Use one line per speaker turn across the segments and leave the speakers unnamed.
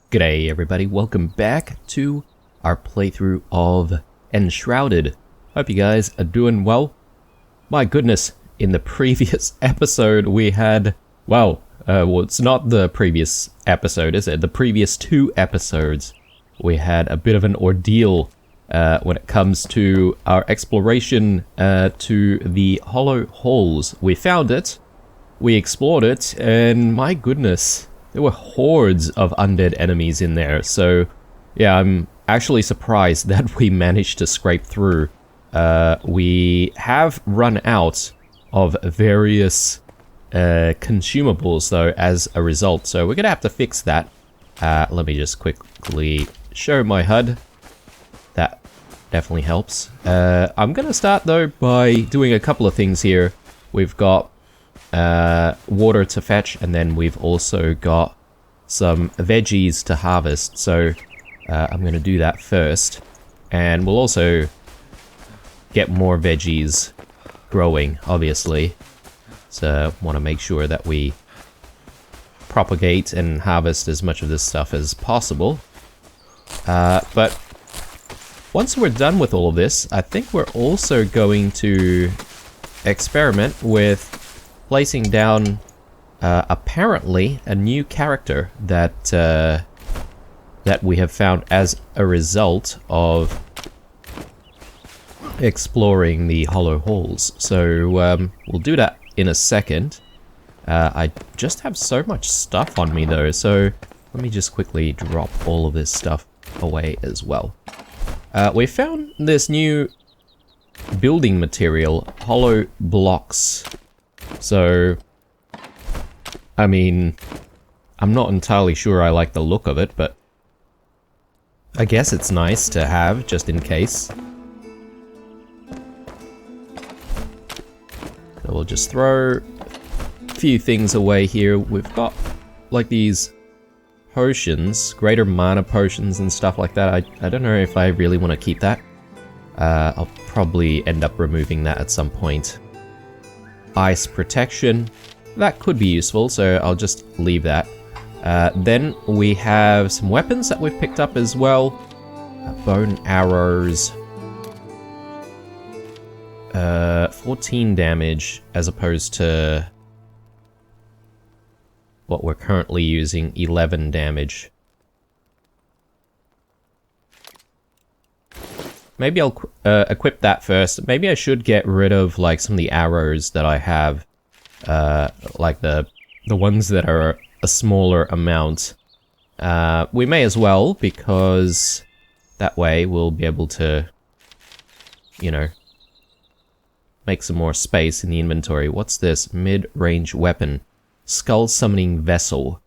G'day everybody, welcome back to our playthrough of Enshrouded. Hope you guys are doing well. My goodness, in the previous episode we had, well, it's not the previous episode, is it? The previous two episodes we had a bit of an ordeal when it comes to our exploration to the Hollow Halls. We found it, we explored it, and my goodness, there were hordes of undead enemies in there, so yeah, I'm actually surprised that we managed to scrape through. We have run out of various consumables though as a result, so we're gonna have to fix that. Let me just quickly show my HUD. That definitely helps. I'm gonna start though by doing a couple of things here. We've got water to fetch, and then we've also got some veggies to harvest, so I'm going to do that first, and we'll also get more veggies growing, obviously, so want to make sure that we propagate and harvest as much of this stuff as possible. But once we're done with all of this, I think we're also going to experiment with placing down apparently a new character that that we have found as a result of exploring the Hollow Halls. So we'll do that in a second. I just have so much stuff on me though, so let me just quickly drop all of this stuff away as well. We found this new building material, hollow blocks. So, I mean, I'm not entirely sure I like the look of it, but I guess it's nice to have, just in case. So we'll just throw a few things away here. We've got, like, these potions, greater mana potions and stuff like that. I don't know if I really want to keep that. I'll probably end up removing that at some point. Ice protection, that could be useful, so I'll just leave that. Then we have some weapons that we've picked up as well. Bone arrows. 14 damage as opposed to what we're currently using, 11 damage. Maybe I'll equip that first. Maybe I should get rid of like some of the arrows that I have, like the ones that are a smaller amount. We may as well, because that way we'll be able to, you know, make some more space in the inventory. What's this? Mid-range weapon. Skull summoning vessel.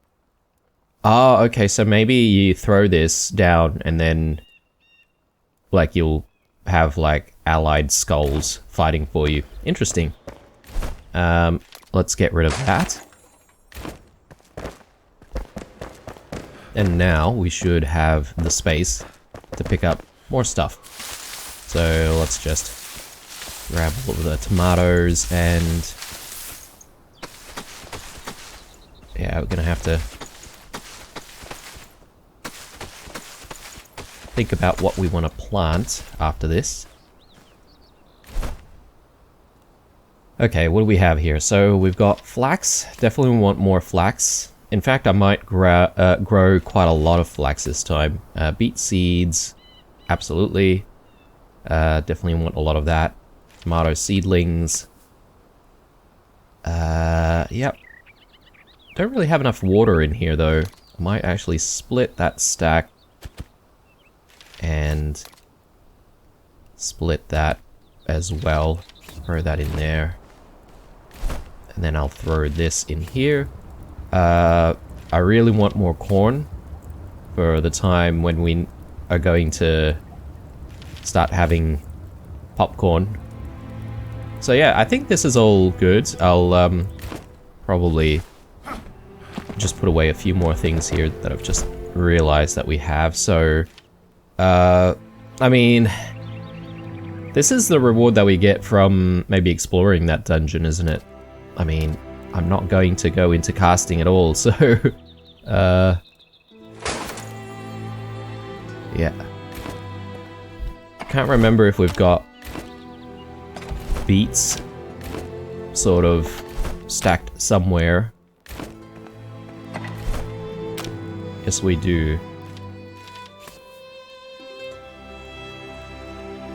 Ah, okay, so maybe you throw this down and then like you'll have like allied skulls fighting for you. Interesting. Let's get rid of that. And now we should have the space to pick up more stuff. So let's just grab all of the tomatoes, and yeah, we're gonna have to think about what we want to plant after this. Okay, what do we have here? So we've got flax. Definitely want more flax. In fact, I might grow quite a lot of flax this time. Beet seeds, absolutely. Definitely want a lot of that. Tomato seedlings. Yep. Don't really have enough water in here though. I might actually split that stack and split that as well. Throw that in there. And then I'll throw this in here. I really want more corn for the time when we are going to start having popcorn. So yeah, I think this is all good. I'll probably just put away a few more things here that I've just realized that we have. So, I mean, this is the reward that we get from maybe exploring that dungeon, isn't it? I mean, I'm not going to go into casting at all, so can't remember if we've got beets sort of stacked somewhere. Yes, we do.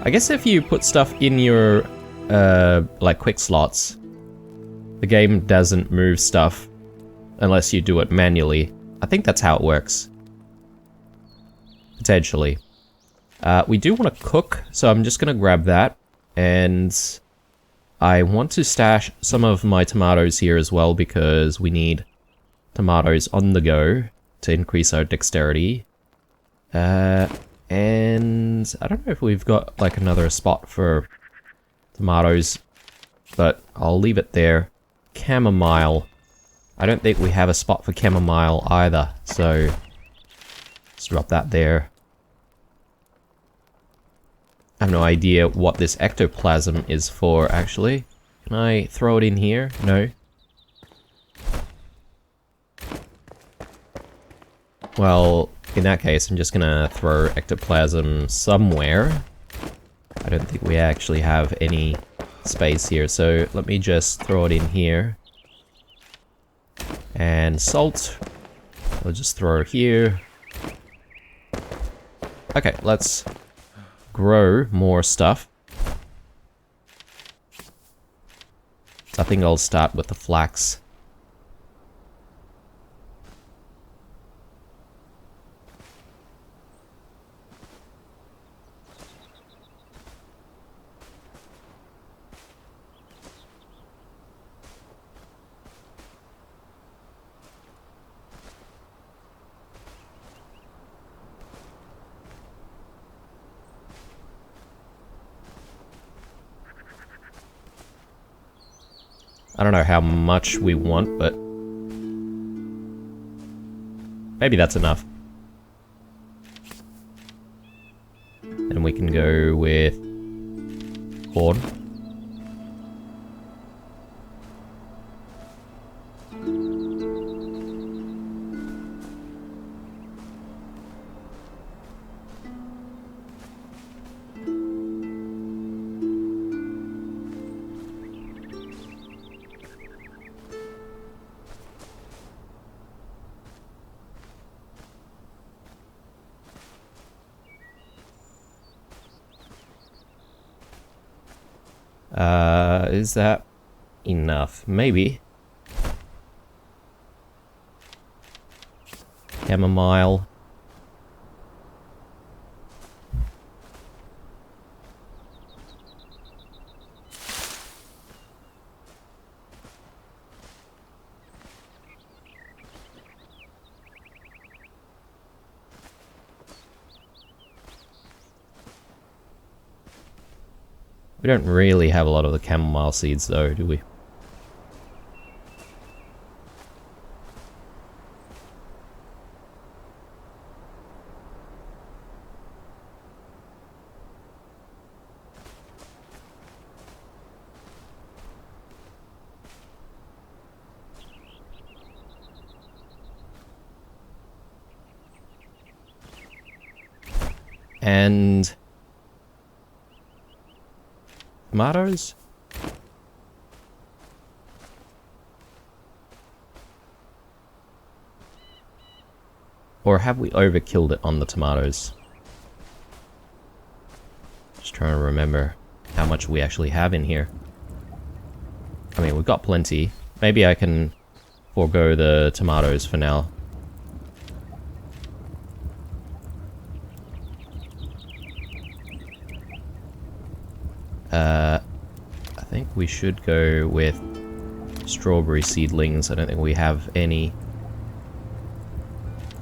I guess if you put stuff in your, like, quick slots, the game doesn't move stuff unless you do it manually. I think that's how it works. Potentially. We do want to cook, so I'm just going to grab that. And I want to stash some of my tomatoes here as well, because we need tomatoes on the go to increase our dexterity. And I don't know if we've got like another spot for tomatoes, but I'll leave it there. Chamomile. I don't think we have a spot for chamomile either, so let's drop that there. I have no idea what this ectoplasm is for, actually. Can I throw it in here? No. Well, in that case, I'm just gonna throw ectoplasm somewhere. I don't think we actually have any space here, so let me just throw it in here. And salt, I'll just throw it here. Okay, let's grow more stuff. I think I'll start with the flax. I don't know how much we want, but maybe that's enough. And we can go with corn. Is that enough? Maybe. Chamomile. We don't really have a lot of the chamomile seeds though, do we? And tomatoes? Or have we overkilled it on the tomatoes? Just trying to remember how much we actually have in here. I mean, we've got plenty. Maybe I can forego the tomatoes for now. I think we should go with strawberry seedlings. I don't think we have any.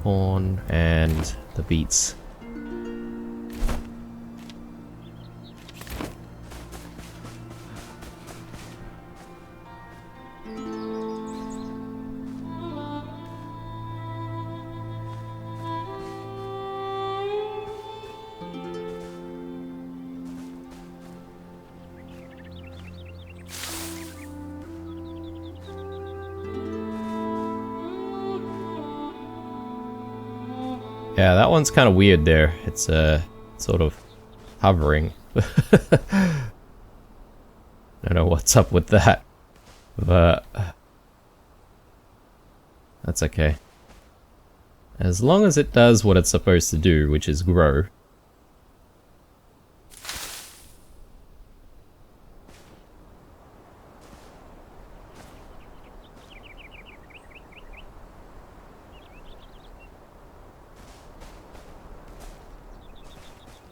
Corn and the beets. Yeah, that one's kind of weird there. It's sort of hovering. Don't know what's up with that, but that's okay. As long as it does what it's supposed to do, which is grow.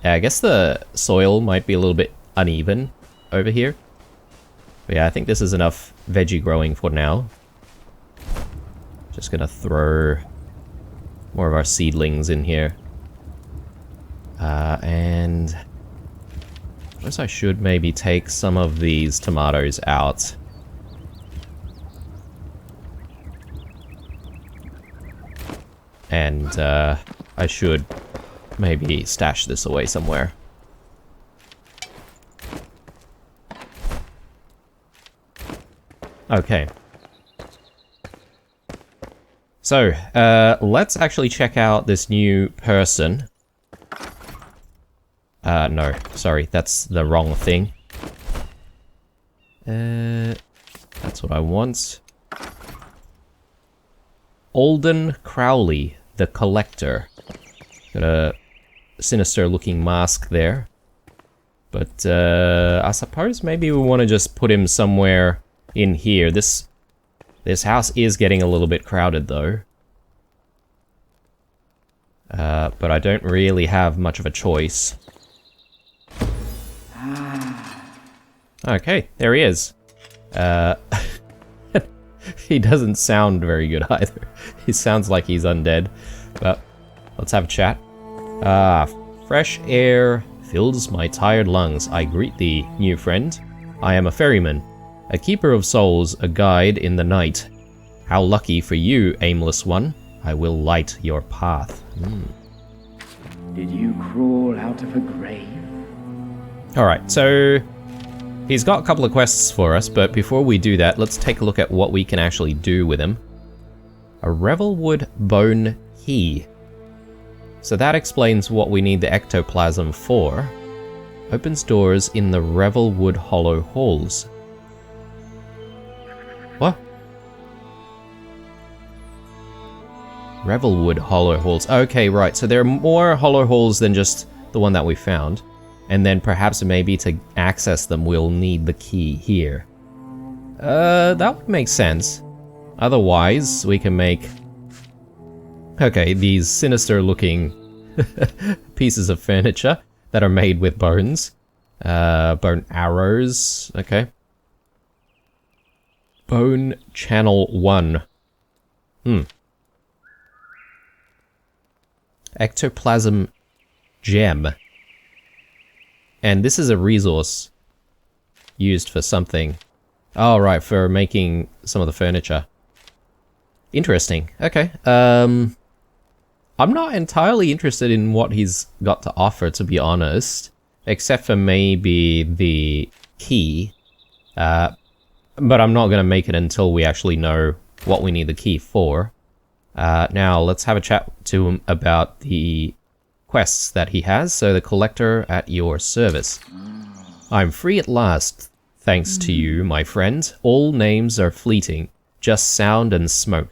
Yeah, I guess the soil might be a little bit uneven over here. But yeah, I think this is enough veggie growing for now. Just gonna throw more of our seedlings in here. And I guess I should maybe take some of these tomatoes out. And I should maybe stash this away somewhere. Okay. So, let's actually check out this new person. No, sorry, that's the wrong thing. That's what I want. Alden Crowley, the Collector. Got a sinister looking mask there. But, I suppose maybe we want to just put him somewhere in here. This house is getting a little bit crowded, though. But I don't really have much of a choice. Okay, there he is. He doesn't sound very good either. He sounds like he's undead. But let's have a chat. Fresh air fills my tired lungs. I greet thee, new friend. I am a ferryman, a keeper of souls, a guide in the night. How lucky for you, aimless one. I will light your path.
Did you crawl out of a grave?
Alright, so he's got a couple of quests for us, but before we do that, let's take a look at what we can actually do with him. A Revelwood Bone Key. So that explains what we need the ectoplasm for. Opens doors in the Revelwood Hollow Halls. What? Revelwood Hollow Halls. Okay, right, so there are more Hollow Halls than just the one that we found. And then perhaps maybe to access them we'll need the key here. That would make sense. Otherwise, we can make... Okay, these sinister looking pieces of furniture that are made with bones. Bone arrows, okay. Bone Channel 1. Ectoplasm Gem. And this is a resource used for something. Oh, right, for making some of the furniture. Interesting. Okay. I'm not entirely interested in what he's got to offer, to be honest. Except for maybe the key. But I'm not going to make it until we actually know what we need the key for. Now, let's have a chat to him about the quests that he has. So, the Collector at your service. I'm free at last, thanks to you, my friend. All names are fleeting, just sound and smoke.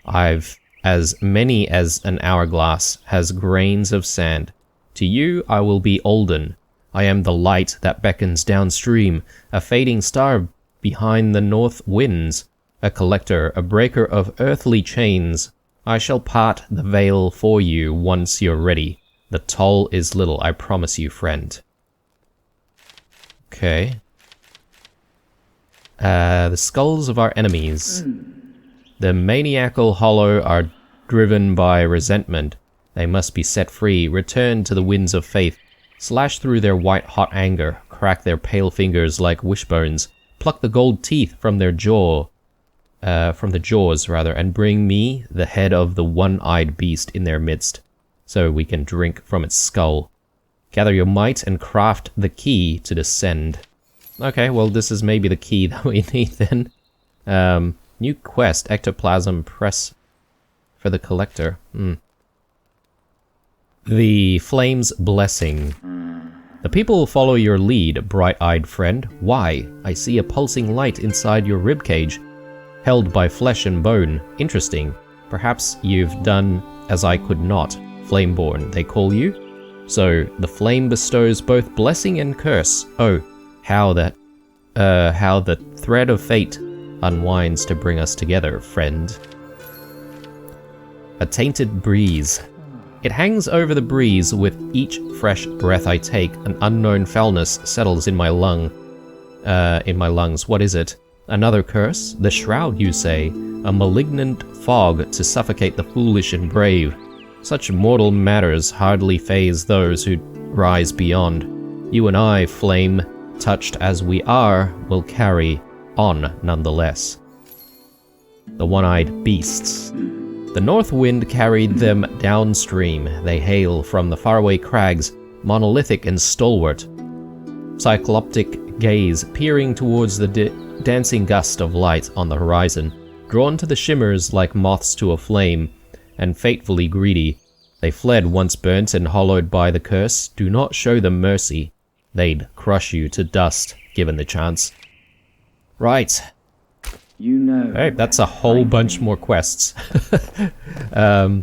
I've as many as an hourglass has grains of sand. To you, I will be Alden. I am the light that beckons downstream, a fading star behind the north winds, a collector, a breaker of earthly chains. I shall part the veil for you once you're ready. The toll is little, I promise you, friend. Okay. The skulls of our enemies. The maniacal hollow are driven by resentment. They must be set free, return to the winds of faith, slash through their white-hot anger, crack their pale fingers like wishbones, pluck the gold teeth from their jaws, and bring me the head of the one-eyed beast in their midst, so we can drink from its skull. Gather your might and craft the key to descend. Okay, well, this is maybe the key that we need then. New quest, Ectoplasm Press for the Collector. The Flame's Blessing. The The people will follow your lead, bright-eyed friend. Why? I see a pulsing light inside your ribcage, held by flesh and bone. Interesting. Perhaps you've done as I could not. Flameborn, they call you? So, the flame bestows both blessing and curse. Oh, how the thread of fate unwinds to bring us together, friend. A tainted breeze. It hangs over the breeze. With each fresh breath I take, an unknown foulness settles in my lungs. What is it? Another curse? The shroud, you say? A malignant fog to suffocate the foolish and brave. Such mortal matters hardly faze those who rise beyond. You and I, flame, touched as we are, will carry on nonetheless. The one-eyed beasts. The north wind carried them downstream. They hail from the faraway crags, monolithic and stalwart. Cycloptic gaze peering towards the dancing gust of light on the horizon, drawn to the shimmers like moths to a flame, and fatefully greedy. They fled once burnt and hollowed by the curse. Do not show them mercy. They'd crush you to dust, given the chance. Right.
You know.
Hey, that's a whole bunch more quests. Now,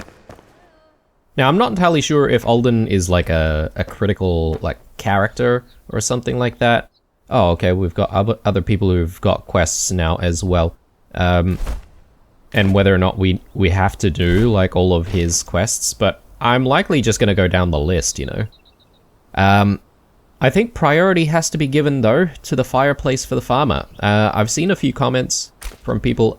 I'm not entirely sure if Alden is like a critical like character or something like that. Oh, okay, we've got other people who've got quests now as well. And whether or not we have to do like all of his quests, but I'm likely just going to go down the list, you know. I think priority has to be given, though, to the fireplace for the farmer. I've seen a few comments from people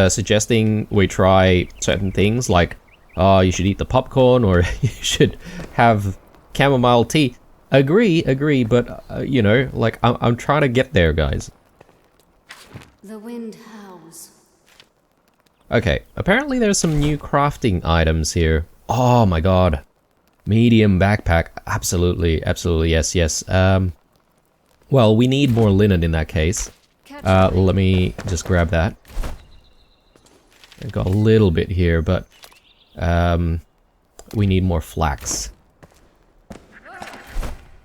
suggesting we try certain things, like, oh, you should eat the popcorn, or you should have chamomile tea. Agree, but, you know, like, I'm trying to get there, guys.
The wind howls.
Okay, apparently there's some new crafting items here. Oh my god. Medium backpack. Absolutely, yes. Well, we need more linen in that case. Let me just grab that. I've got a little bit here, but we need more flax.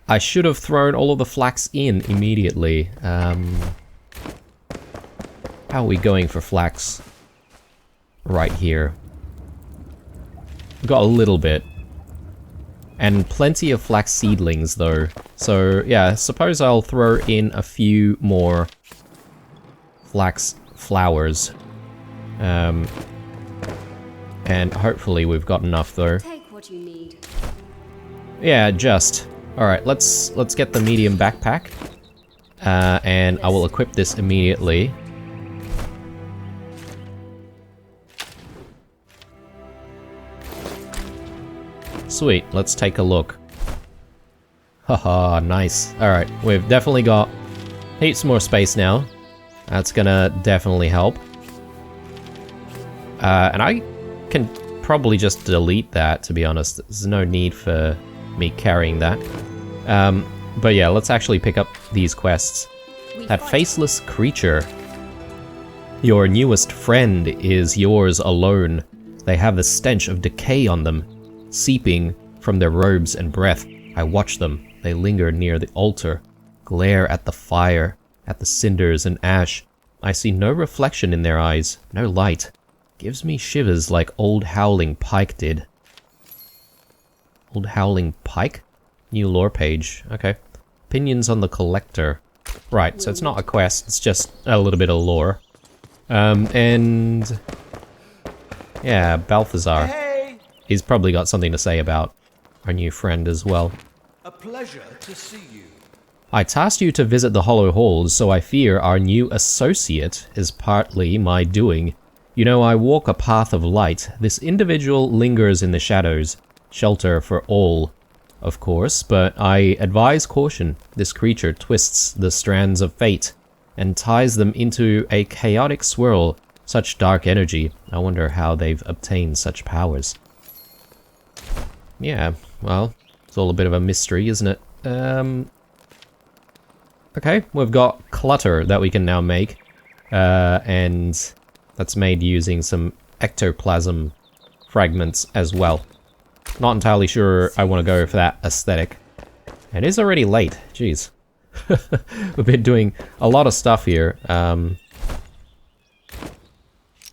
I should have thrown all of the flax in immediately. How are we going for flax? Right here. Got a little bit. And plenty of flax seedlings, though. So, yeah, suppose I'll throw in a few more flax flowers. And hopefully we've got enough, though.
Take what you need.
Yeah, just. Alright, let's get the medium backpack. And I will equip this immediately. Sweet, let's take a look. Haha, nice. Alright, we've definitely got heaps more space now. That's gonna definitely help. And I can probably just delete that, to be honest. There's no need for me carrying that. But yeah, let's actually pick up these quests. That faceless creature. Your newest friend is yours alone. They have the stench of decay on them, seeping from their robes and breath. I watch them. They linger near the altar, glare at the fire, at the cinders and ash. I see no reflection in their eyes, no light. Gives me shivers like old Howling Pike did. Old Howling Pike? New lore page. Okay. Opinions on the Collector. Right, so it's not a quest, it's just a little bit of lore. And... yeah, Balthazar.
Hey!
He's probably got something to say about our new friend as well.
A pleasure to see you.
I tasked you to visit the Hollow Halls, so I fear our new associate is partly my doing. You know, I walk a path of light. This individual lingers in the shadows. Shelter for all, of course, but I advise caution. This creature twists the strands of fate and ties them into a chaotic swirl. Such dark energy. I wonder how they've obtained such powers. Yeah, well, it's all a bit of a mystery, isn't it? Okay, we've got clutter that we can now make. And that's made using some ectoplasm fragments as well. Not entirely sure I want to go for that aesthetic. It is already late. Jeez. We've been doing a lot of stuff here.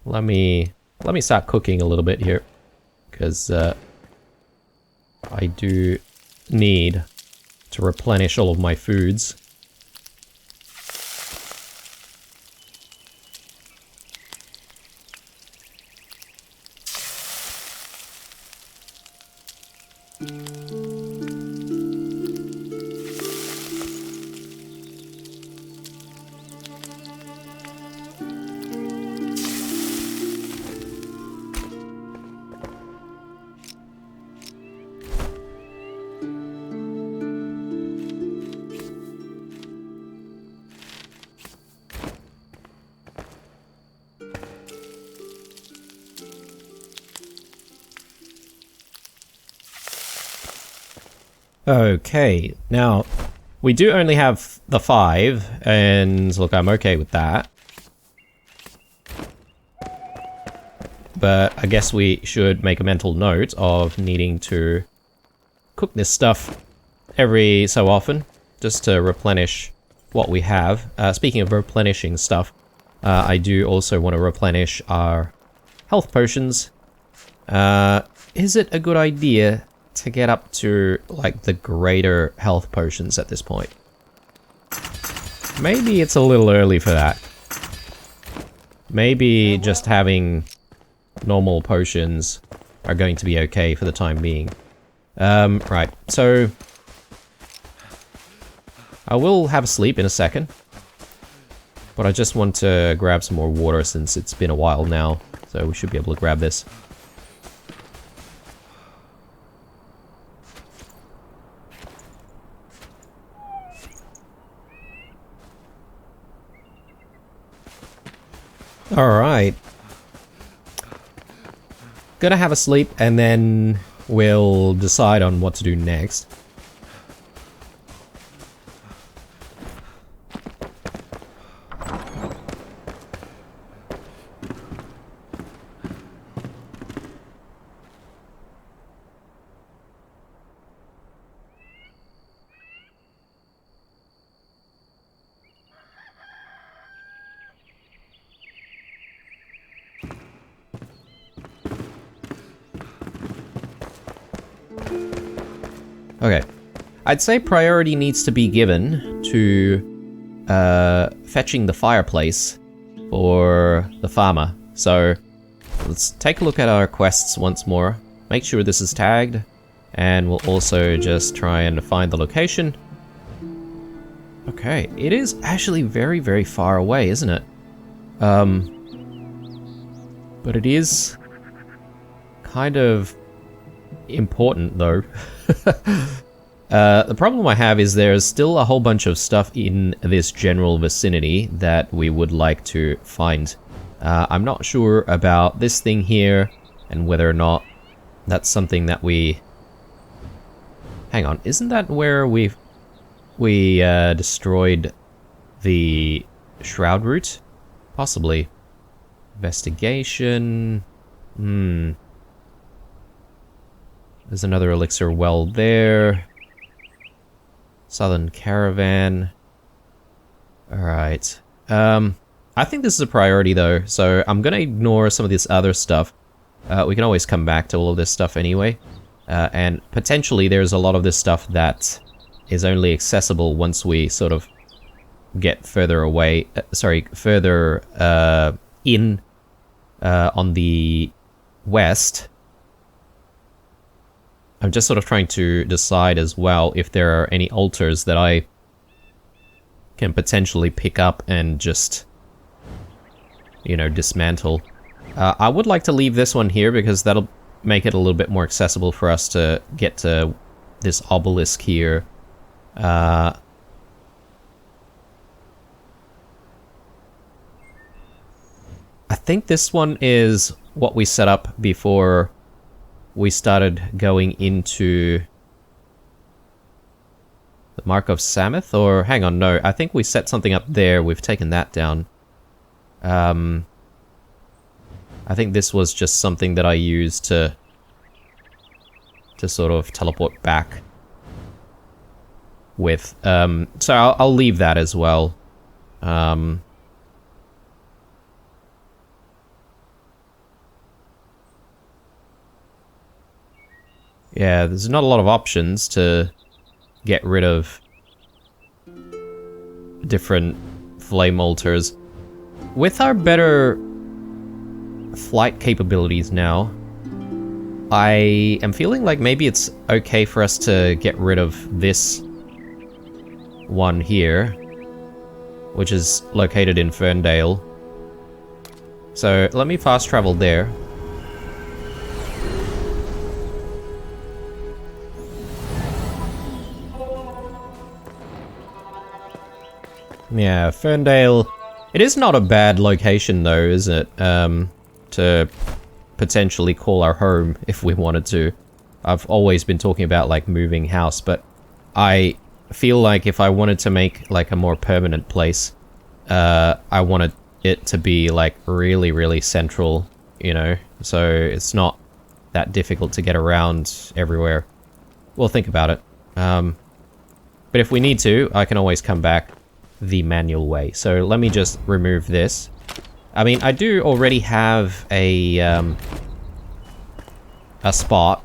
Let me start cooking a little bit here, because I do need to replenish all of my foods. Okay, now, we do only have the 5, and look, I'm okay with that. But I guess we should make a mental note of needing to cook this stuff every so often, just to replenish what we have. Speaking of replenishing stuff, I do also want to replenish our health potions. Is it a good idea to get up to, like, the greater health potions at this point? Maybe it's a little early for that. Maybe just having normal potions are going to be okay for the time being. Right, so I will have a sleep in a second, but I just want to grab some more water since it's been a while now, so we should be able to grab this. Alright. Gonna have a sleep, and then we'll decide on what to do next. Okay. I'd say priority needs to be given to fetching the fireplace for the farmer. So let's take a look at our quests once more. Make sure this is tagged, and we'll also just try and find the location. Okay, it is actually very, very far away, isn't it? But it is kind of important, though. The problem I have is there's still a whole bunch of stuff in this general vicinity that we would like to find. I'm not sure about this thing here, and whether or not that's something that we... Hang on, isn't that where we destroyed the shroud route? Possibly. Investigation... There's another elixir well there. Southern Caravan. Alright. I think this is a priority though, so I'm gonna ignore some of this other stuff. We can always come back to all of this stuff anyway. And potentially there's a lot of this stuff that is only accessible once we sort of get further away, further in on the west. I'm just sort of trying to decide as well if there are any altars that I can potentially pick up and just, you know, dismantle. I would like to leave this one here because that'll make it a little bit more accessible for us to get to this obelisk here. I think this one is what we set up before we started going into the Mark of Samoth, or hang on, no, I think we set something up there, we've taken that down. I think this was just something that I used to sort of teleport back. with. So I'll leave that as well. Yeah, there's not a lot of options to get rid of different flame altars. With our better flight capabilities now, I am feeling like maybe it's okay for us to get rid of this one here, which is located in Ferndale. So let me fast travel there. Yeah, Ferndale. It is not a bad location though, is it? To potentially call our home if we wanted to. I've always been talking about like moving house, but I feel like if I wanted to make like a more permanent place, I wanted it to be like really, really central, you know? So it's not that difficult to get around everywhere. We'll think about it. But if we need to, I can always come back the manual way. So let me just remove this. I mean, I do already have a spot,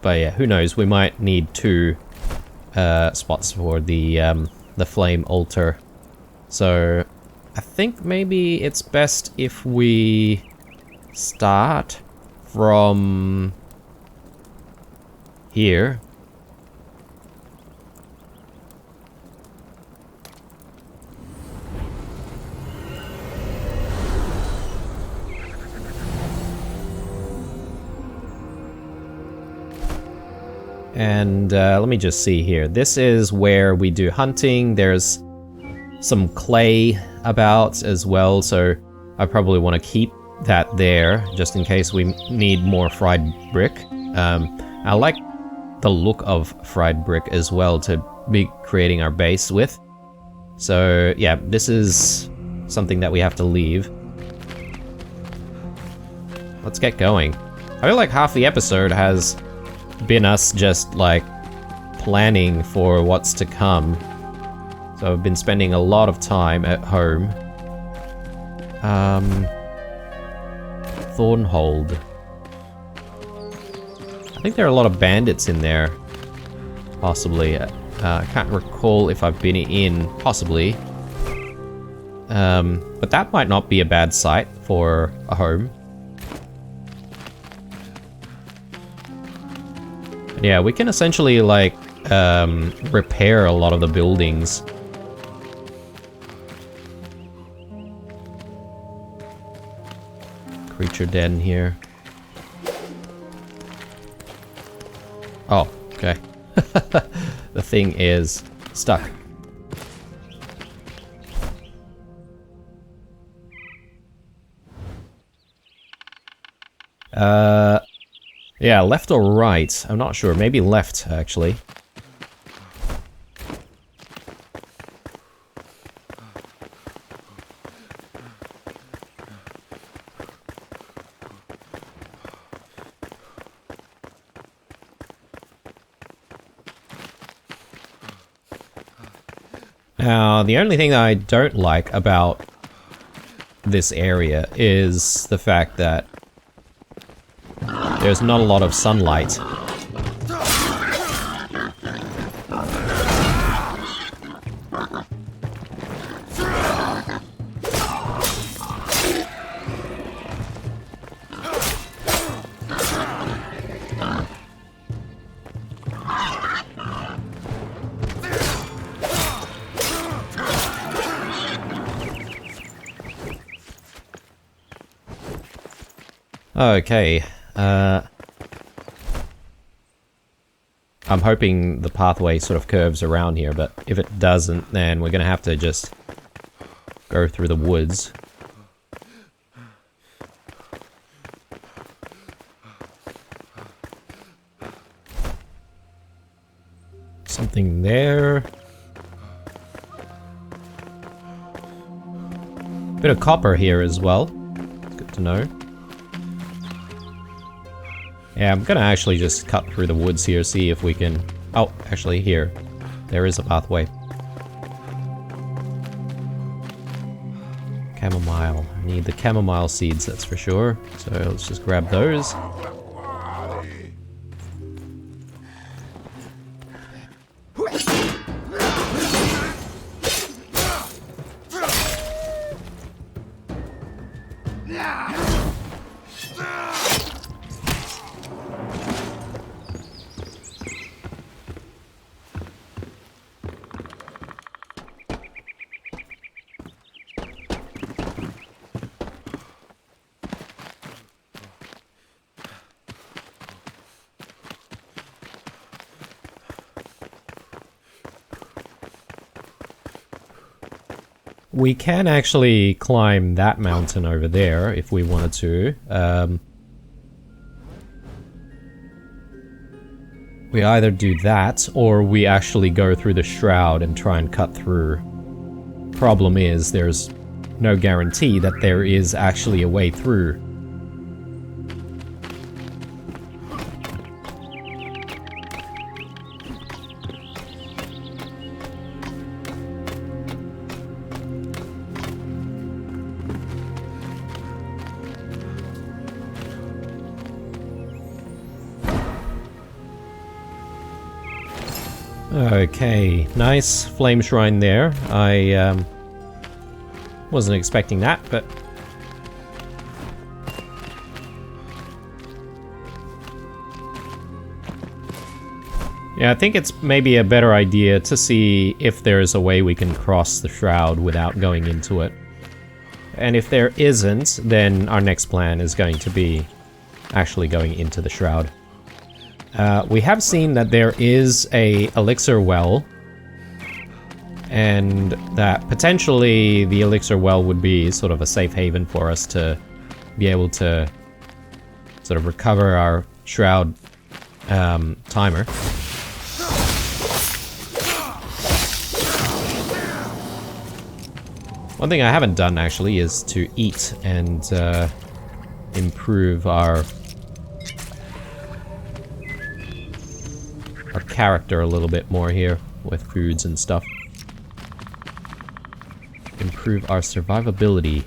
but yeah, who knows? We might need 2 spots for the flame altar. So I think maybe it's best if we start from here. And let me just see here. This is where we do hunting. There's some clay about as well, so I probably want to keep that there just in case we need more fried brick. I like the look of fried brick as well to be creating our base with. So yeah, this is something that we have to leave. Let's get going. I feel like half the episode has been us just like planning for what's to come. So I've been spending a lot of time at home. Thornhold. I think there are a lot of bandits in there. Possibly. I can't recall if I've been in. Possibly. But that might not be a bad site for a home. Yeah, we can essentially, like, repair a lot of the buildings. Creature den here. Oh, okay. The thing is stuck. Yeah, left or right? I'm not sure. Maybe left, actually. Now, the only thing that I don't like about this area is the fact that there's not a lot of sunlight. Okay, I'm hoping the pathway sort of curves around here, but if it doesn't, then we're gonna have to just go through the woods. Something there. Bit of copper here as well. Good to know. Yeah, I'm gonna actually just cut through the woods here, see if we can... Oh, actually, here. there is a pathway. Chamomile. I need the chamomile seeds, that's for sure. So let's just grab those. We can actually climb that mountain over there if we wanted to. We either do that or we actually go through the shroud and try and cut through. Problem is, there's no guarantee that there is actually a way through. Okay, nice flame shrine there. I wasn't expecting that, but yeah, I think it's maybe a better idea to see if there's a way we can cross the shroud without going into it. And if there isn't, then our next plan is going to be actually going into the shroud. We have seen that there is a elixir well, and that potentially the elixir well would be sort of a safe haven for us to be able to sort of recover our shroud timer. One thing I haven't done actually is to eat and improve our character a little bit more here with foods and stuff. Improve our survivability.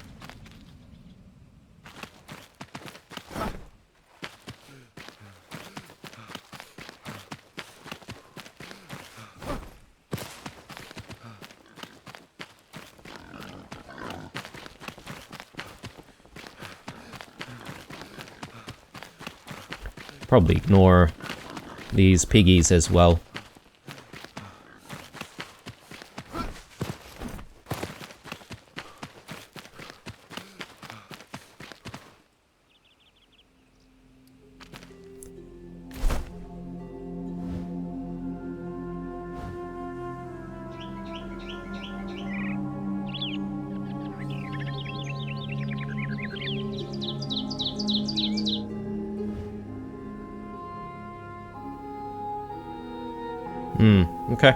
Probably ignore these piggies as well. Okay.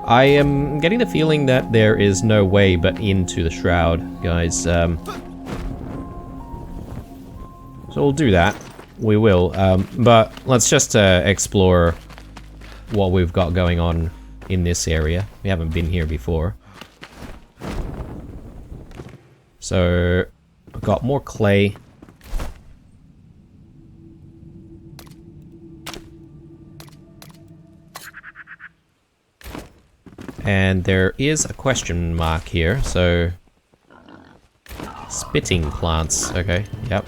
I am getting the feeling that there is no way but into the shroud, guys. So we'll do that. We will. But let's just explore what we've got going on in this area. We haven't been here before. So, I've got more clay. And there is a question mark here, so... Spitting plants, okay, yep.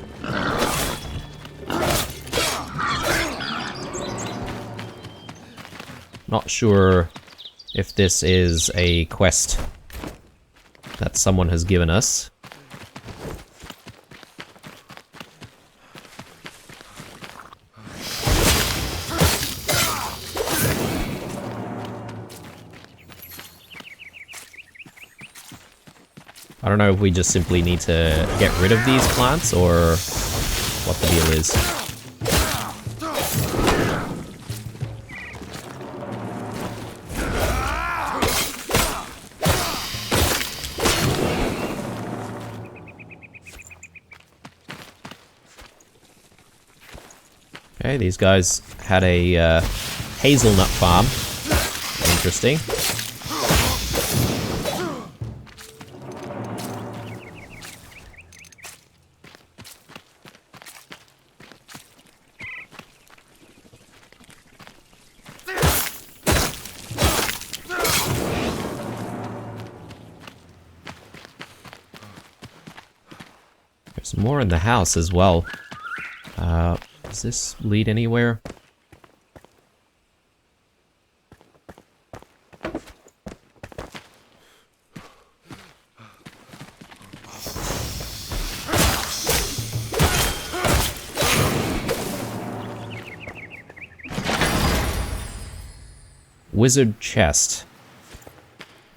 Not sure if this is a quest that someone has given us. I don't know if we just simply need to get rid of these plants, or what the deal is. Okay, these guys had a hazelnut farm. And interesting. There's more in the house as well. Does this lead anywhere? Wizard chest.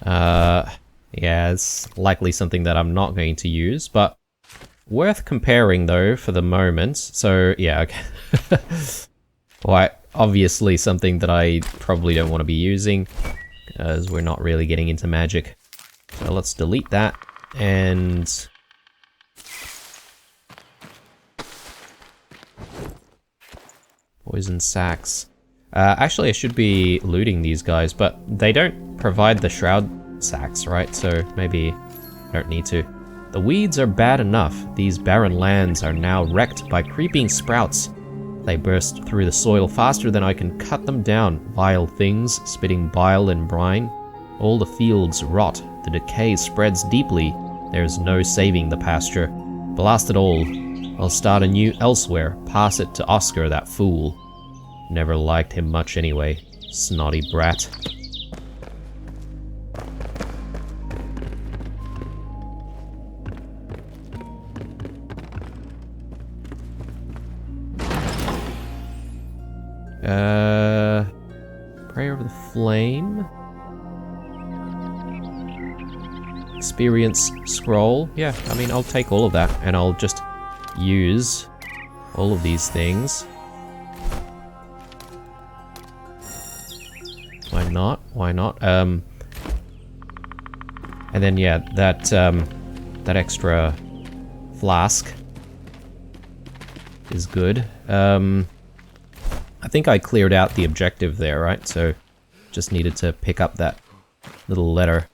Yeah, it's likely something that I'm not going to use, but worth comparing though for the moment. So yeah, okay. Well, obviously something that I probably don't want to be using, as we're not really getting into magic. So let's delete that, and poison sacks. Actually, I should be looting these guys, but they don't provide the shroud sacks, right? So maybe I don't need to. The weeds are bad enough. These barren lands are now wrecked by creeping sprouts. They burst through the soil faster than I can cut them down. Vile things, spitting bile and brine. All the fields rot. The decay spreads deeply. There is no saving the pasture. Blast it all. I'll start anew elsewhere. Pass it to Oscar, that fool. Never liked him much anyway. Snotty brat. Prayer of the Flame. Experience scroll. Yeah, I mean, I'll take all of that, and I'll just use all of these things. Why not? Why not? And then yeah, that extra flask is good. I think I cleared out the objective there, right? So just needed to pick up that little letter.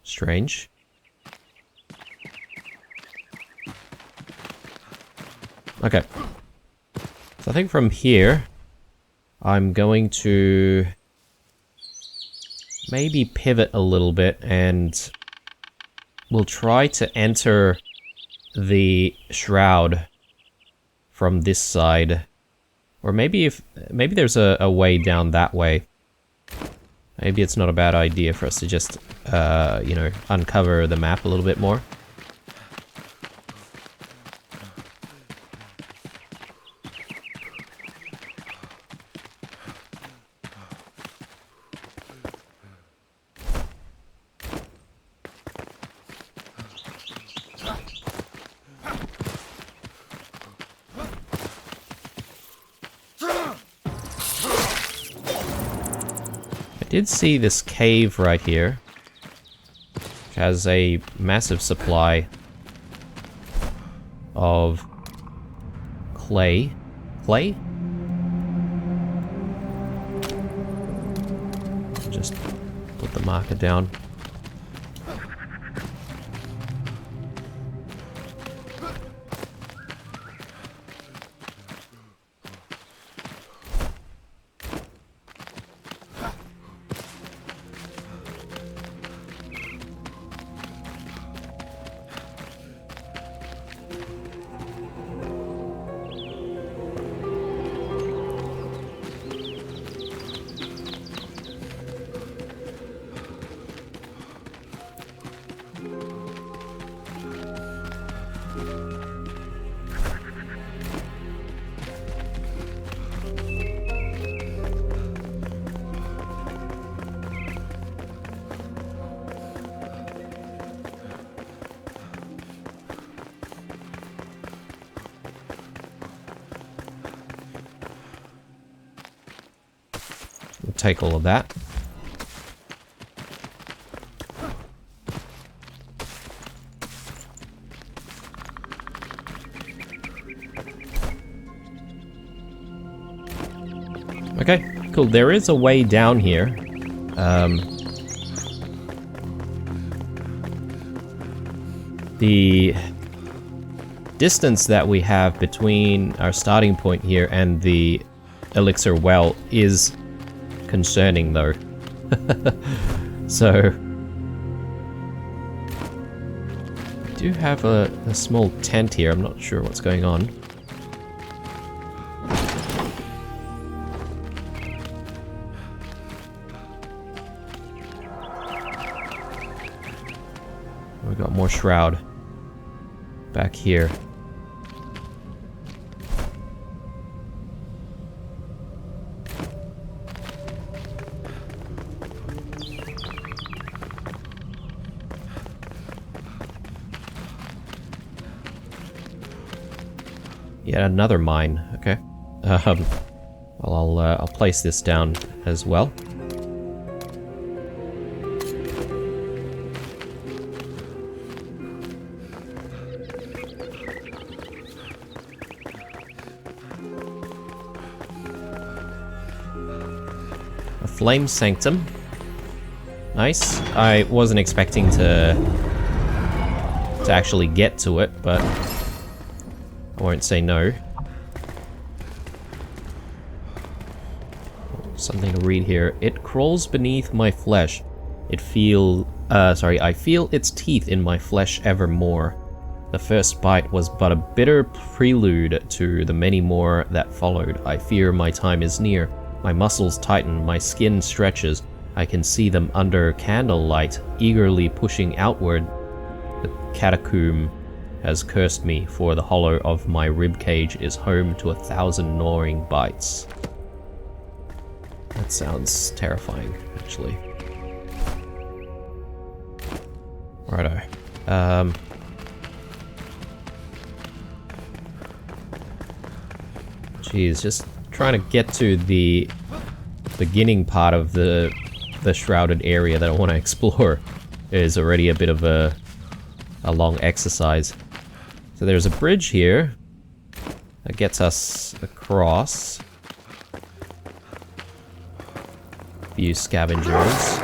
Strange. Okay. So I think from here, I'm going to maybe pivot a little bit, and we'll try to enter the shroud from this side. Or maybe maybe there's a way down that way. Maybe it's not a bad idea for us to just, you know, uncover the map a little bit more. Did see this cave right here, which has a massive supply of clay. Clay? Just put the marker down. We'll take all of that. Okay, cool. There is a way down here. The distance that we have between our starting point here and the elixir well is concerning, though. So, we do have a small tent here. I'm not sure what's going on. We got more shroud back here. Yet another mine. Okay. Well, I'll place this down as well. A flame sanctum. Nice. I wasn't expecting to actually get to it, but I won't say no. Something to read here. It crawls beneath my flesh. I feel its teeth in my flesh evermore. The first bite was but a bitter prelude to the many more that followed. I fear my time is near. My muscles tighten, my skin stretches. I can see them under candlelight, eagerly pushing outward. The catacomb has cursed me, for the hollow of my ribcage is home to 1,000 gnawing bites. That sounds terrifying, actually. Righto. Geez, just trying to get to the beginning part of the shrouded area that I want to explore is already a bit of a long exercise. So there's a bridge here that gets us across. A few scavengers.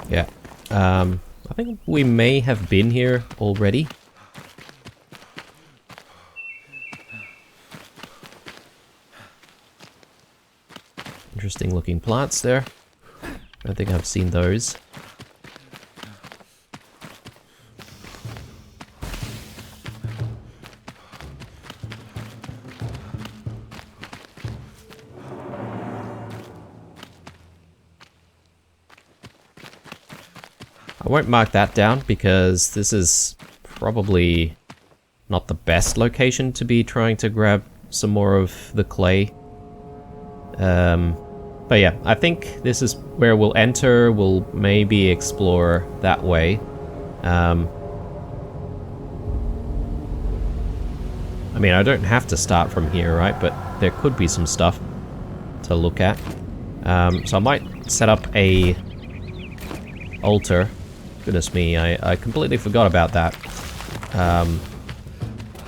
Yeah. I think we may have been here already. Interesting looking plants there. I don't think I've seen those. I won't mark that down because this is probably not the best location to be trying to grab some more of the clay. But yeah, I think this is where we'll enter. We'll maybe explore that way. I mean, I don't have to start from here, right? But there could be some stuff to look at. So I might set up a altar. Goodness me, I completely forgot about that.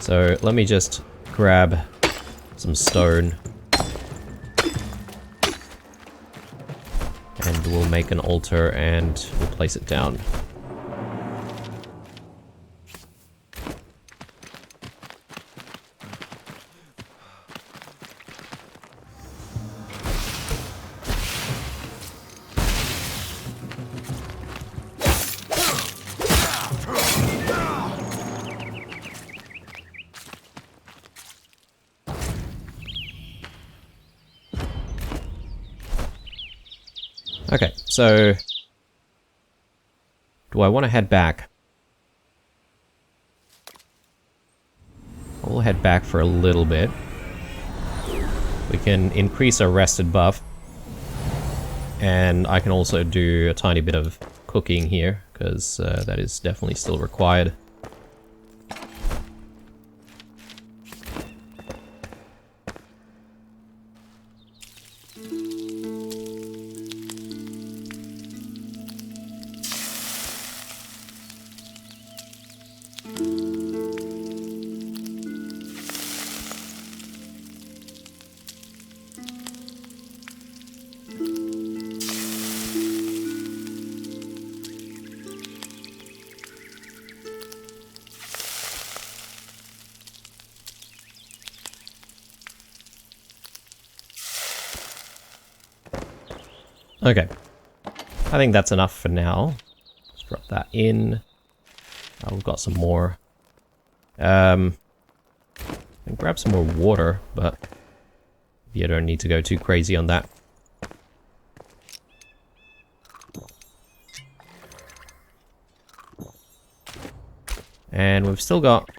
So let me just grab some stone. And we'll make an altar and we'll place it down. Okay, so do I want to head back? We'll head back for a little bit. We can increase our rested buff. And I can also do a tiny bit of cooking here, because that is definitely still required. Okay. I think that's enough for now. Let's drop that in. Oh, we've got some more. And grab some more water, but you don't need to go too crazy on that. And we've still got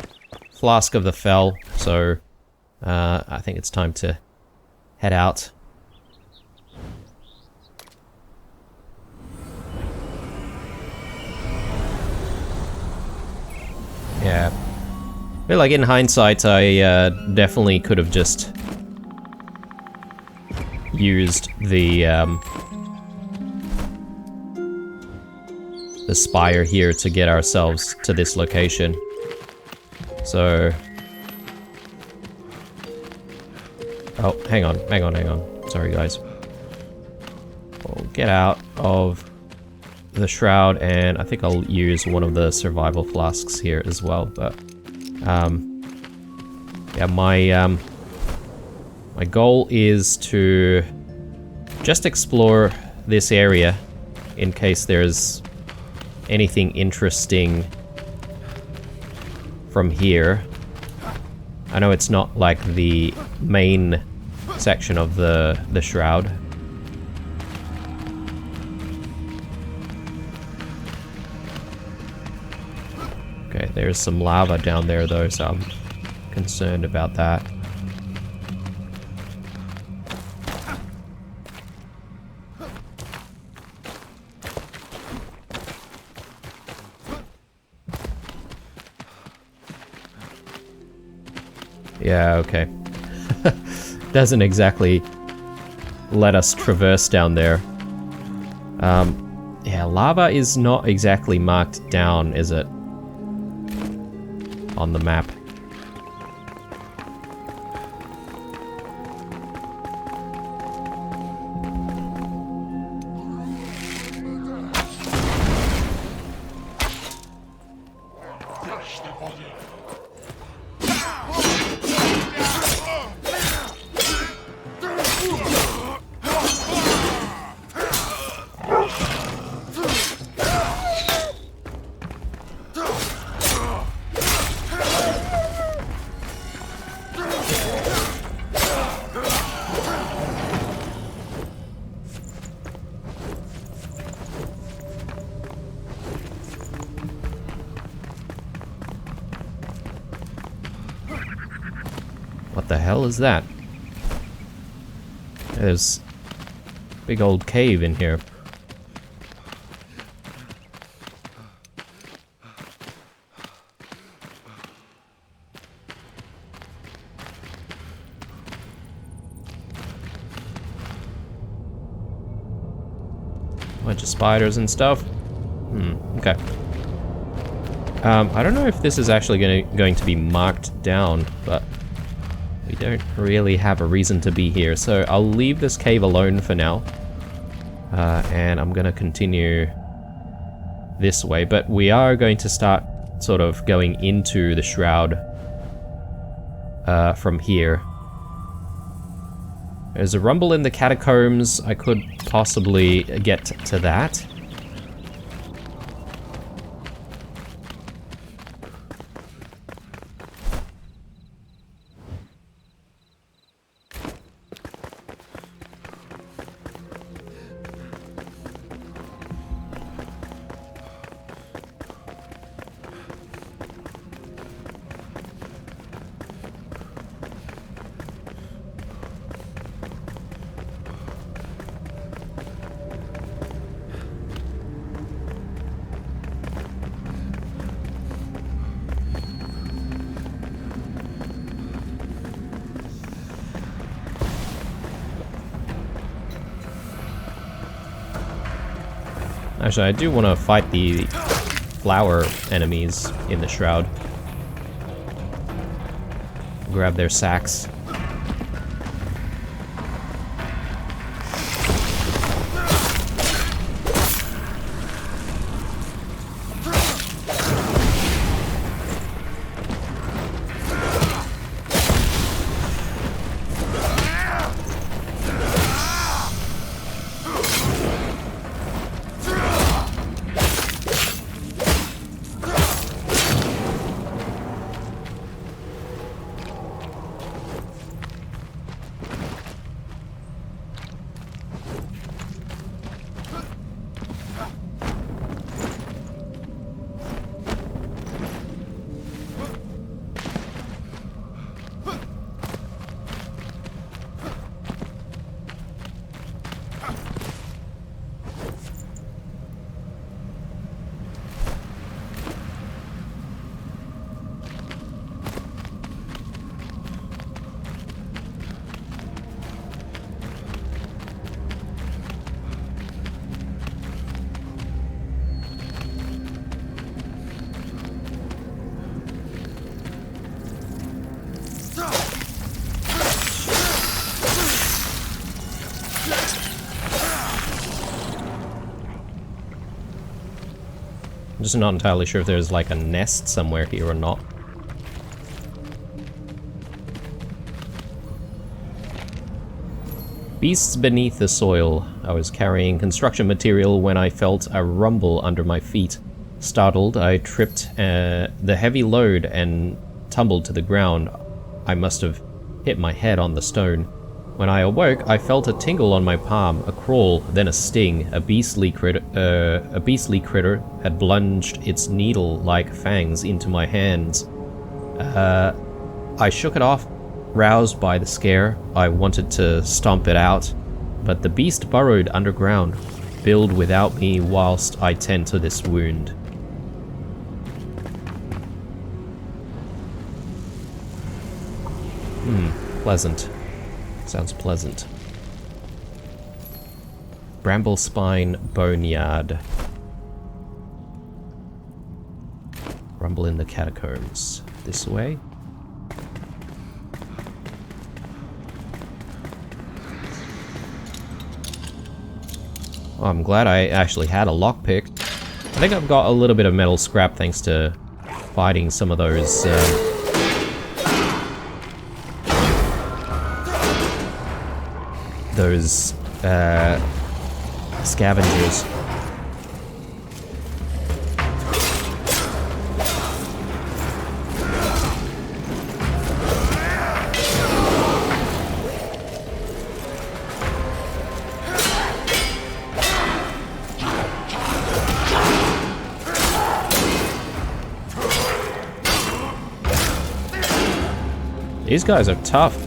Flask of the Fell, so I think it's time to head out. Yeah. I feel like in hindsight, I definitely could have just used the spire here to get ourselves to this location. So... oh, hang on. Sorry, guys. We'll get out of the shroud, and I think I'll use one of the survival flasks here as well, but... yeah, my goal is to just explore this area in case there's anything interesting from here. I know it's not like the main section of the shroud. Okay, there's some lava down there though, so I'm concerned about that. Yeah, okay. Doesn't exactly let us traverse down there. Yeah, lava is not exactly marked down, is it? On the map. What the hell is that? There's a big old cave in here. Bunch of spiders and stuff. Okay. I don't know if this is actually going to be marked down, but we don't really have a reason to be here, so I'll leave this cave alone for now. And I'm gonna continue this way, but we are going to start sort of going into the shroud from here. There's a rumble in the catacombs. I could possibly get to that. Actually, I do want to fight the flower enemies in the shroud. Grab their sacks. I'm just not entirely sure if there's like a nest somewhere here or not. Beasts beneath the soil. I was carrying construction material when I felt a rumble under my feet. Startled, I tripped the heavy load and tumbled to the ground. I must have hit my head on the stone. When I awoke, I felt a tingle on my palm, a crawl, then a sting. A beastly critter had plunged its needle-like fangs into my hands. I shook it off, roused by the scare. I wanted to stomp it out, but the beast burrowed underground, billed without me whilst I tend to this wound. Pleasant. Sounds pleasant. Bramblespine Boneyard. Rumble in the catacombs. This way? Oh, I'm glad I actually had a lockpick. I think I've got a little bit of metal scrap thanks to fighting some of those scavengers. These guys are tough.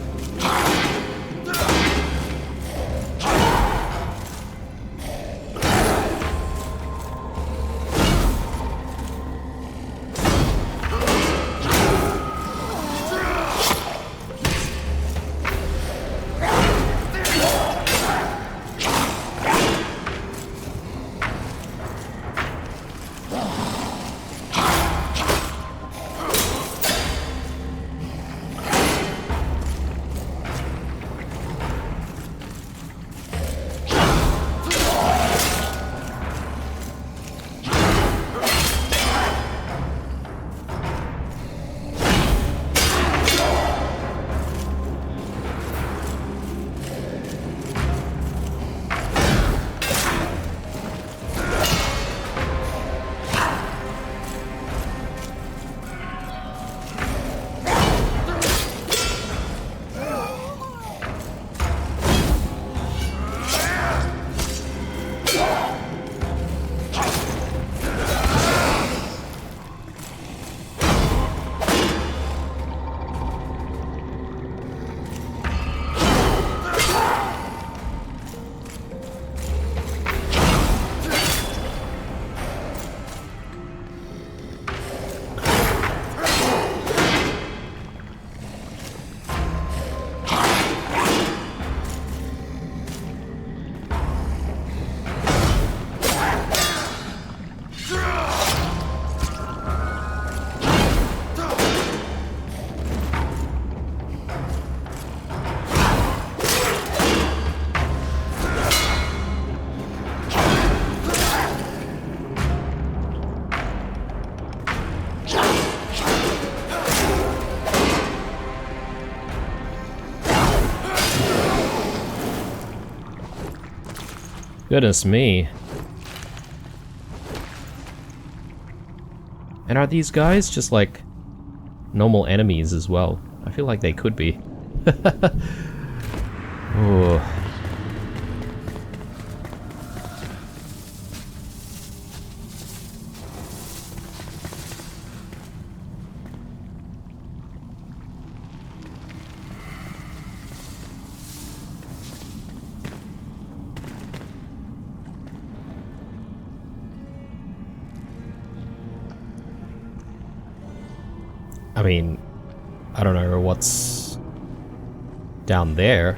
Goodness me. And are these guys just like normal enemies as well? I feel like they could be. Oh. I mean, I don't know what's down there.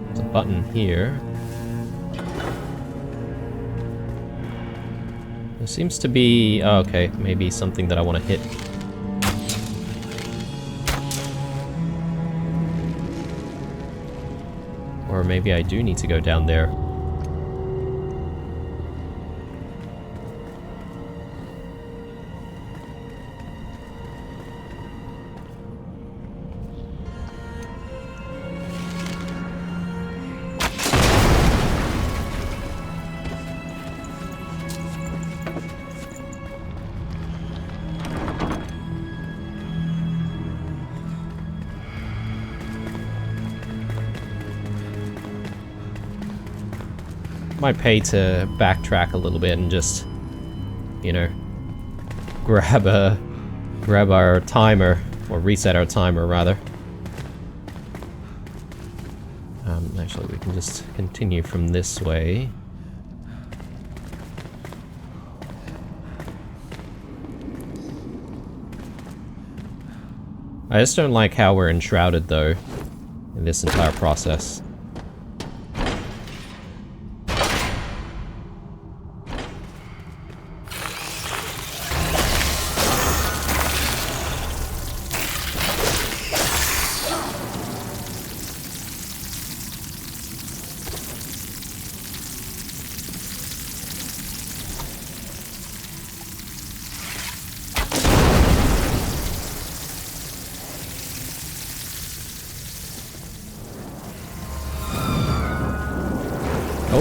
There's a button here. There seems to be... oh, okay, maybe something that I want to hit. Or maybe I do need to go down there. Might pay to backtrack a little bit and just, you know, grab our timer, or reset our timer rather. Actually, we can just continue from this way. I just don't like how we're enshrouded though in this entire process. Oh.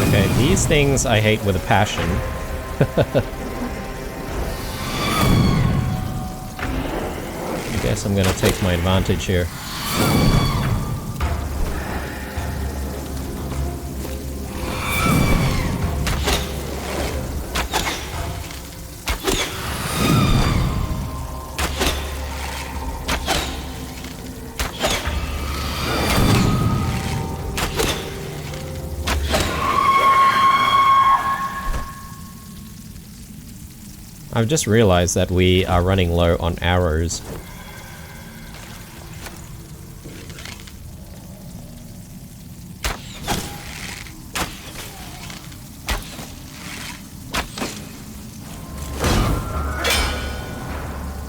Okay, these things I hate with a passion. I guess I'm gonna take my advantage here. I've just realized that we are running low on arrows.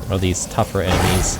Are these tougher enemies?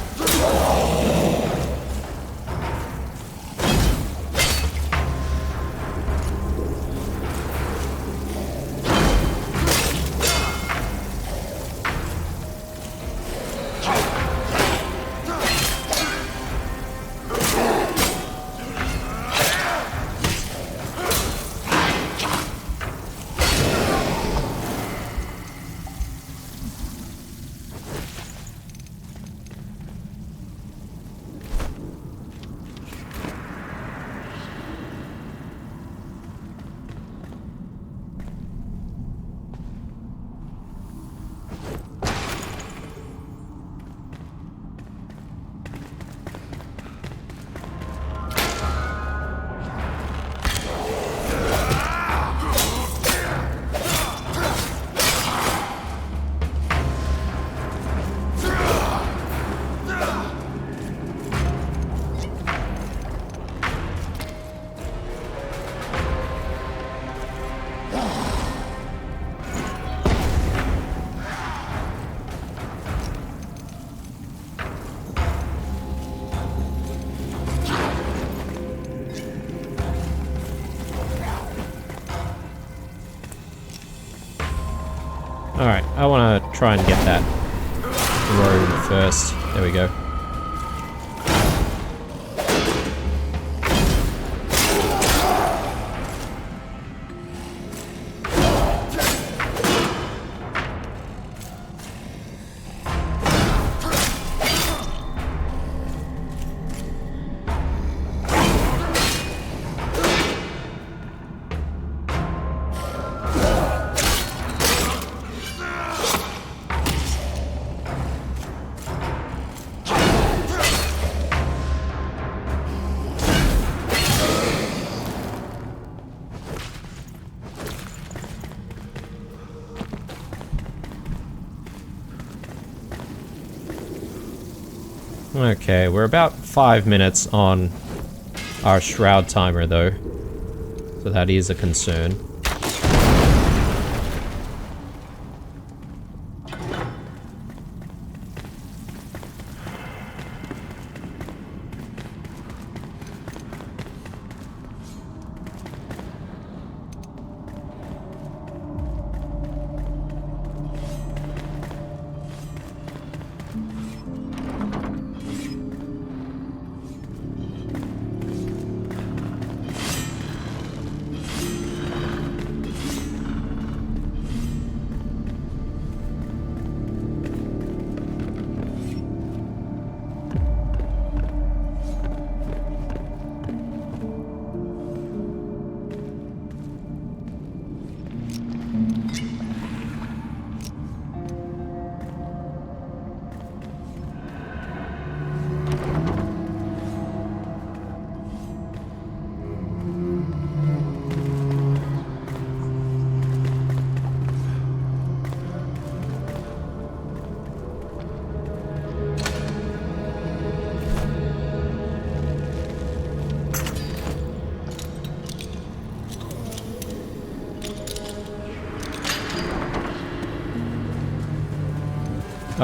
Alright, I want to try and get that road first. There we go. Okay, we're about 5 minutes on our shroud timer though, so that is a concern.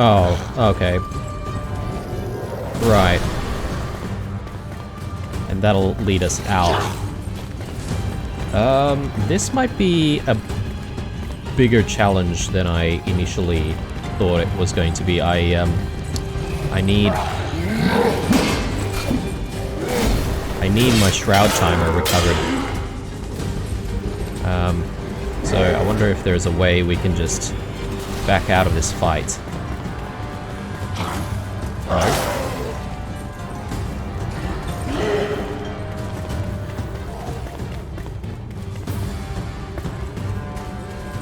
Oh, okay. Right. And that'll lead us out. This might be a bigger challenge than I initially thought it was going to be. I need my shroud timer recovered. So I wonder if there's a way we can just back out of this fight.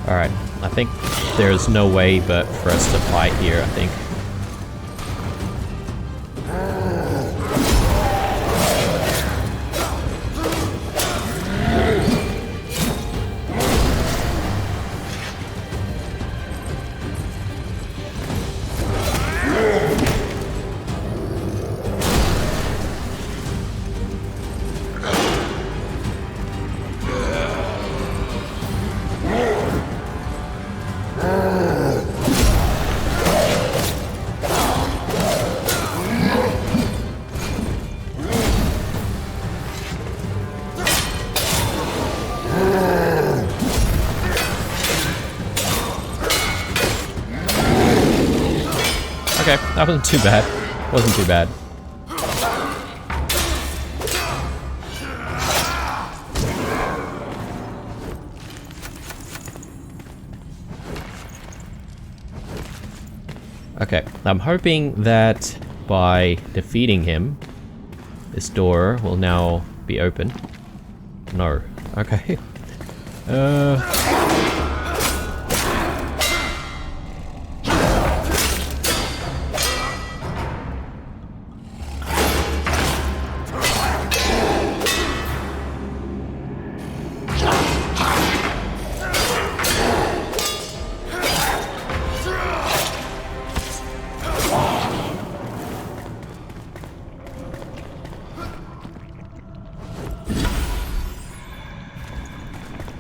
Alright, I think there's no way but for us to fight here, I think. Okay, that wasn't too bad. Wasn't too bad. Okay, I'm hoping that by defeating him, this door will now be open. No. Okay.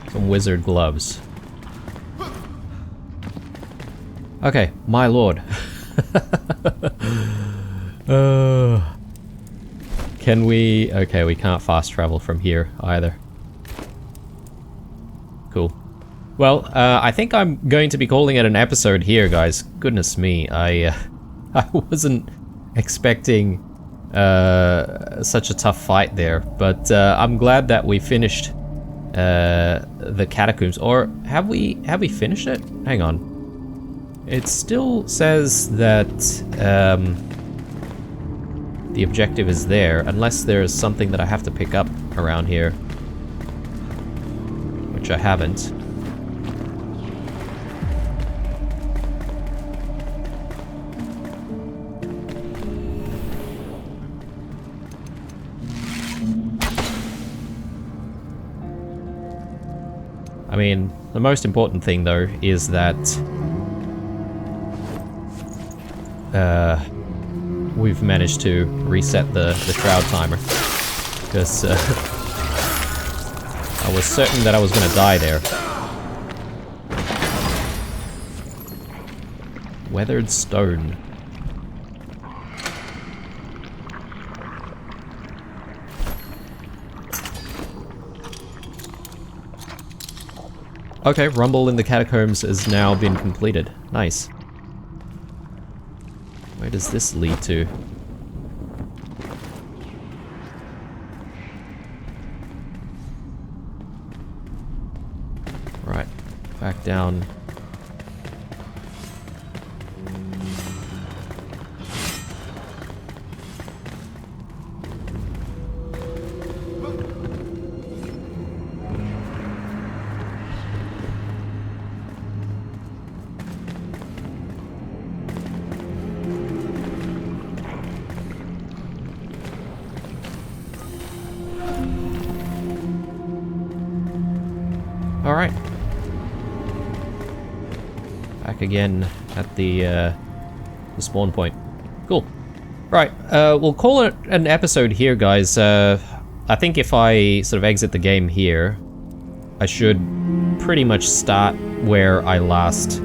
Some wizard gloves. Okay, my lord. Can we... Okay, we can't fast travel from here either. Cool. Well, I think I'm going to be calling it an episode here, guys. Goodness me, I wasn't expecting such a tough fight there, but I'm glad that we finished the catacombs. Or have we finished it? Hang on. It still says that the objective is there, unless there's something that I have to pick up around here, which I haven't. I mean, the most important thing though is that we've managed to reset the shroud timer. Because I was certain that I was going to die there. Weathered stone. Okay, Rumble in the Catacombs has now been completed. Nice. Where does this lead to? Right, back down. Alright. Back again at the spawn point. Cool. Right, we'll call it an episode here, guys. I think if I sort of exit the game here, I should pretty much start where I last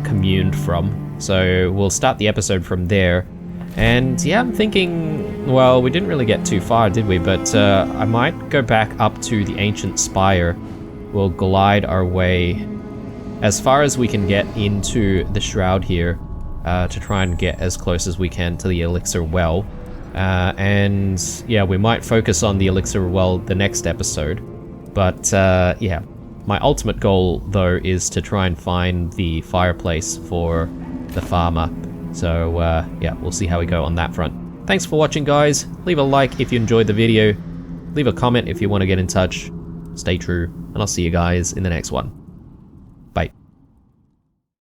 communed from. So we'll start the episode from there. And yeah, I'm thinking, well, we didn't really get too far, did we? But I might go back up to the ancient spire. We'll glide our way as far as we can get into the shroud here to try and get as close as we can to the elixir well. And yeah, we might focus on the elixir well the next episode. But yeah, my ultimate goal though is to try and find the fireplace for the farmer. So yeah, we'll see how we go on that front. Thanks for watching, guys. Leave a like if you enjoyed the video. Leave a comment if you want to get in touch. Stay true, and I'll see you guys in the next one.